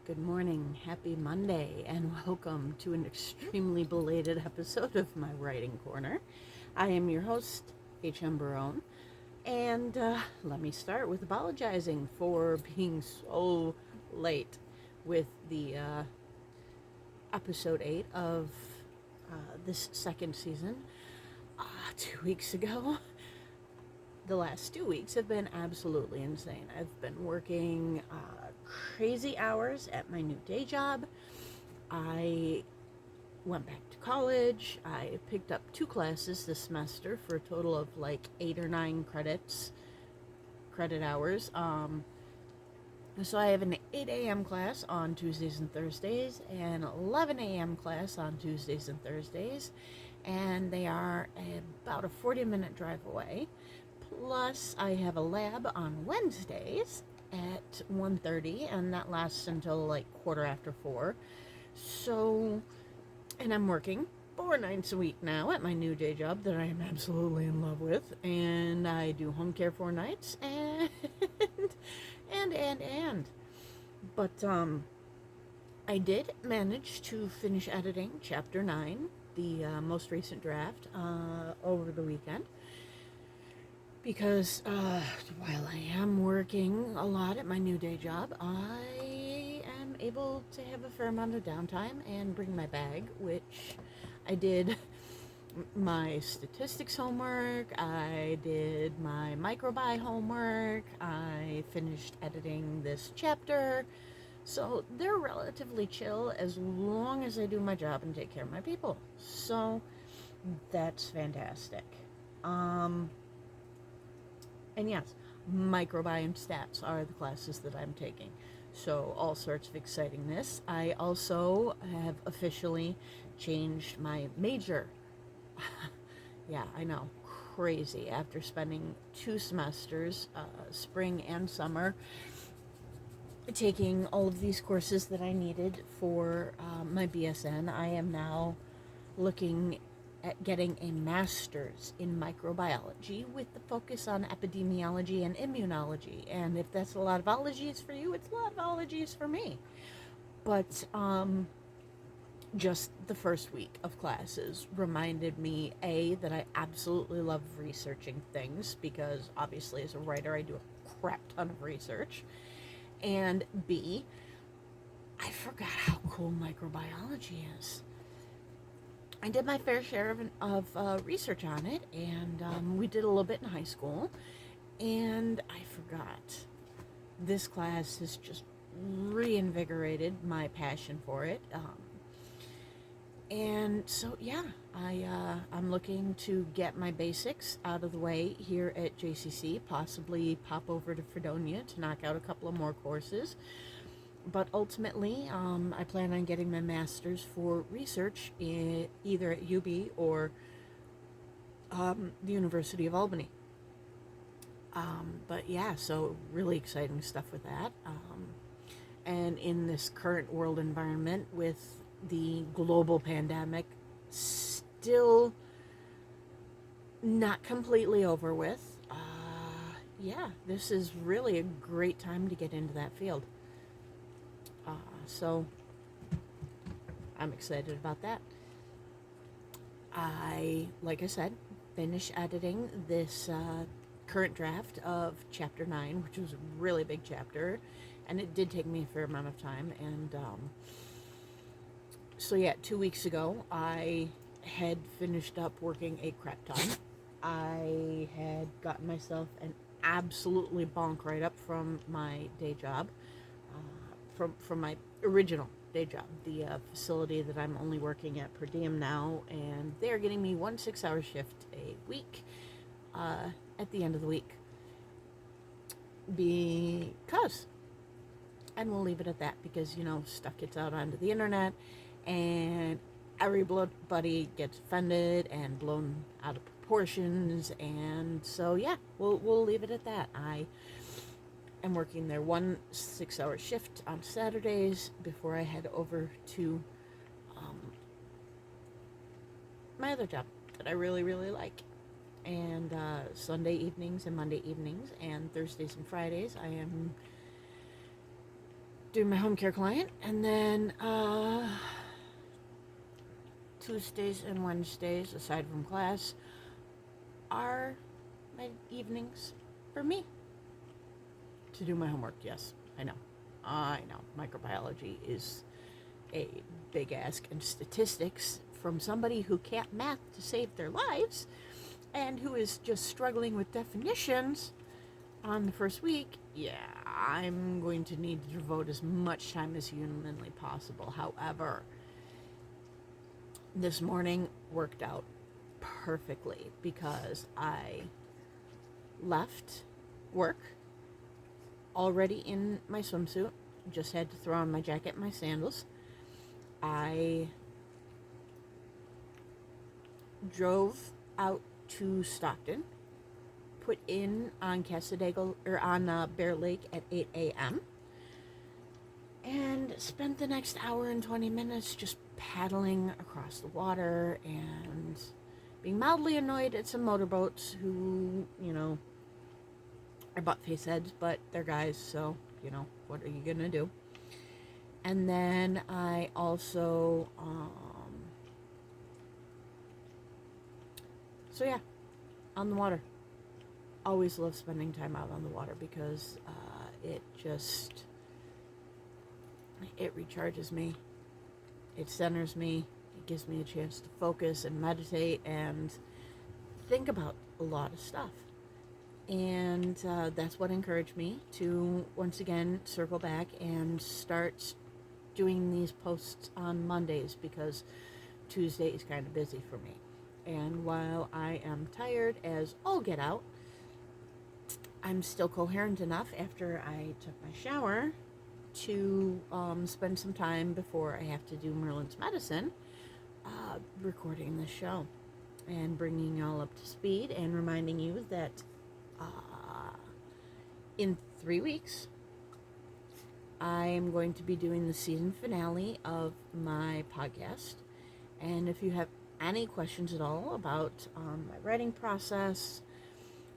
Good morning, happy Monday, and welcome to an extremely belated episode of my Writing Corner. I am your host, H.M. Barone, and let me start with apologizing for being so late with the episode 8 of this second season. 2 weeks ago, the last 2 weeks have been absolutely insane. I've been working crazy hours at my new day job. I went back to college. I picked up 2 classes this semester for a total of like 8 or 9 credit hours. So I have an 8 a.m. class on Tuesdays and Thursdays, and 11 a.m. class on Tuesdays and Thursdays, and they are about a 40-minute drive away. Plus, I have a lab on Wednesdays at 1:30, and that lasts until like quarter after 4. So, and I'm working 4 nights a week now at my new day job that I am absolutely in love with, and I do home care 4 nights, and and. But I did manage to finish editing chapter 9, the most recent draft, over the weekend. Because while I am working a lot at my new day job, I am able to have a fair amount of downtime and bring my bag, which I did my statistics homework, I did my microbi homework, I finished editing this chapter. So they're relatively chill as long as I do my job and take care of my people. So that's fantastic. And yes, microbiome stats are the classes that I'm taking. So all sorts of excitingness. I also have officially changed my major. Yeah, I know, crazy. After spending 2 semesters, spring and summer, taking all of these courses that I needed for my BSN, I am now looking at getting a master's in microbiology with the focus on epidemiology and immunology. And if that's a lot of ologies for you, it's a lot of ologies for me. But just the first week of classes reminded me, A, that I absolutely love researching things, because obviously as a writer I do a crap ton of research. And B, I forgot how cool microbiology is. I did my fair share of research on it, and we did a little bit in high school, and I forgot. This class has just reinvigorated my passion for it. And so, yeah, I'm looking to get my basics out of the way here at JCC, possibly pop over to Fredonia to knock out a couple of more courses. But ultimately, I plan on getting my master's for research either at UB or the University of Albany. But yeah, so really exciting stuff with that. And in this current world environment with the global pandemic still not completely over with, yeah, this is really a great time to get into that field. So I'm excited about that. Like I said, finished editing this current draft of chapter 9, which was a really big chapter, and it did take me a fair amount of time. And so yeah, 2 weeks ago, I had finished up working a crap ton. I had gotten myself an absolutely bonk write-up from my day job, from my original day job, the facility that I'm only working at per diem now, and they're getting me 1 6-hour shift a week at the end of the week, because, and we'll leave it at that, because stuff gets out onto the internet and everybody gets offended and blown out of proportions, and so yeah, we'll leave it at that. I'm working there 1 6-hour shift on Saturdays before I head over to my other job that I really, really like. And Sunday evenings and Monday evenings and Thursdays and Fridays, I am doing my home care client, and then Tuesdays and Wednesdays, aside from class, are my evenings for me to do my homework. Yes, I know. Microbiology is a big ask, and statistics from somebody who can't math to save their lives and who is just struggling with definitions on the first week. Yeah, I'm going to need to devote as much time as humanly possible. However, this morning worked out perfectly because I left work already in my swimsuit, just had to throw on my jacket and my sandals. I drove out to Stockton, put in on Cassadaga, or on Bear Lake at 8 a.m., and spent the next hour and 20 minutes just paddling across the water and being mildly annoyed at some motorboats who, are butt-face heads, but they're guys, so, what are you gonna do? And then I also, on the water. Always love spending time out on the water because it recharges me. It centers me. It gives me a chance to focus and meditate and think about a lot of stuff. And that's what encouraged me to once again circle back and start doing these posts on Mondays, because Tuesday is kind of busy for me. And while I am tired as all get out, I'm still coherent enough after I took my shower to spend some time before I have to do Merlin's medicine, recording the show and bringing you all up to speed and reminding you that in 3 weeks, I am going to be doing the season finale of my podcast. And if you have any questions at all about my writing process,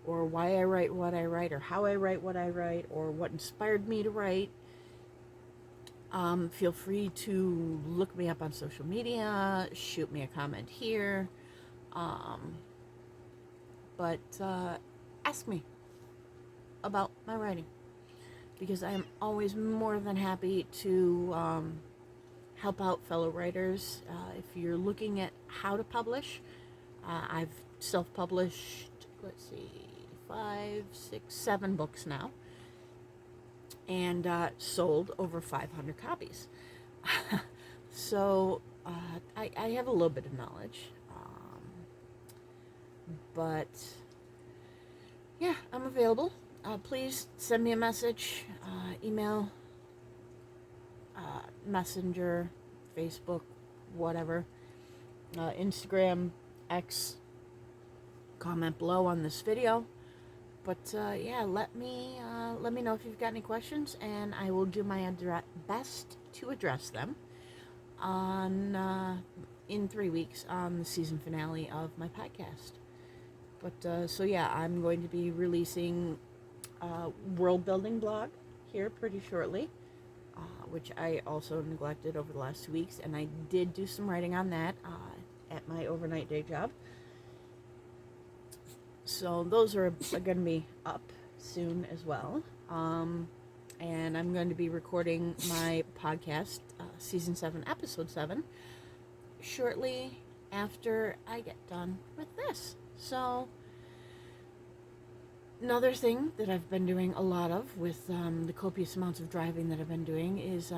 or why I write what I write, or how I write what I write, or what inspired me to write, feel free to look me up on social media, shoot me a comment here, but ask me about my writing, because I am always more than happy to help out fellow writers. If you're looking at how to publish, I've self-published, 5, 6, 7 books now, and sold over 500 copies. So I have a little bit of knowledge, but yeah, I'm available. Please send me a message, email, Messenger, Facebook, whatever, Instagram, X, comment below on this video. But yeah, let me know if you've got any questions, and I will do my best to address them on in 3 weeks on the season finale of my podcast. But so yeah, I'm going to be releasing a world building blog here pretty shortly, which I also neglected over the last 2 weeks, and I did do some writing on that at my overnight day job. So those are going to be up soon as well. And I'm going to be recording my podcast, Season 7, Episode 7, shortly after I get done with this. So another thing that I've been doing a lot of with the copious amounts of driving that I've been doing is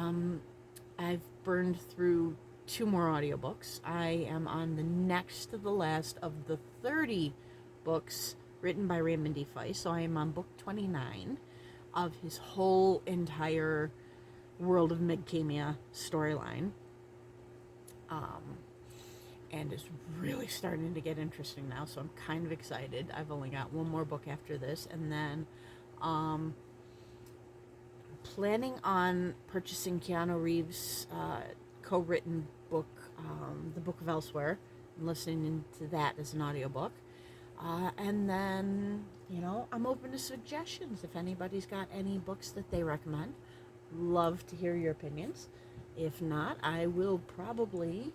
I've burned through 2 more audiobooks. I am on the next to the last of the 30 books written by Raymond D. Feiss, so I am on book 29 of his whole entire World of Midcamia storyline, and it's really starting to get interesting now, so I'm kind of excited. I've only got 1 more book after this, and then planning on purchasing Keanu Reeves' co-written book, The Book of Elsewhere, and listening to that as an audiobook. And then, I'm open to suggestions. If anybody's got any books that they recommend, love to hear your opinions. If not, I will probably,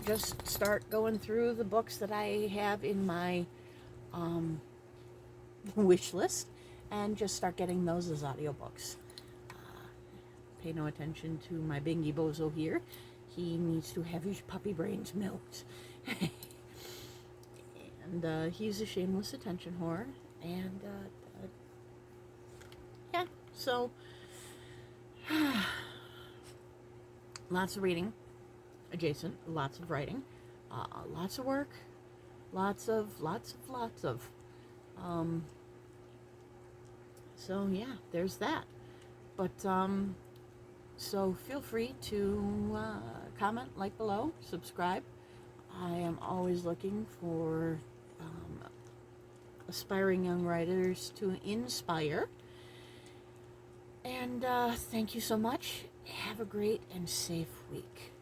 just start going through the books that I have in my wish list and just start getting those as audiobooks. Pay no attention to my bingy bozo here. He needs to have his puppy brains milked. And he's a shameless attention whore. And yeah, so lots of reading adjacent, lots of writing, lots of work, lots of. So yeah, there's that. But so feel free to comment, like below, subscribe. I am always looking for aspiring young writers to inspire. And thank you so much. Have a great and safe week.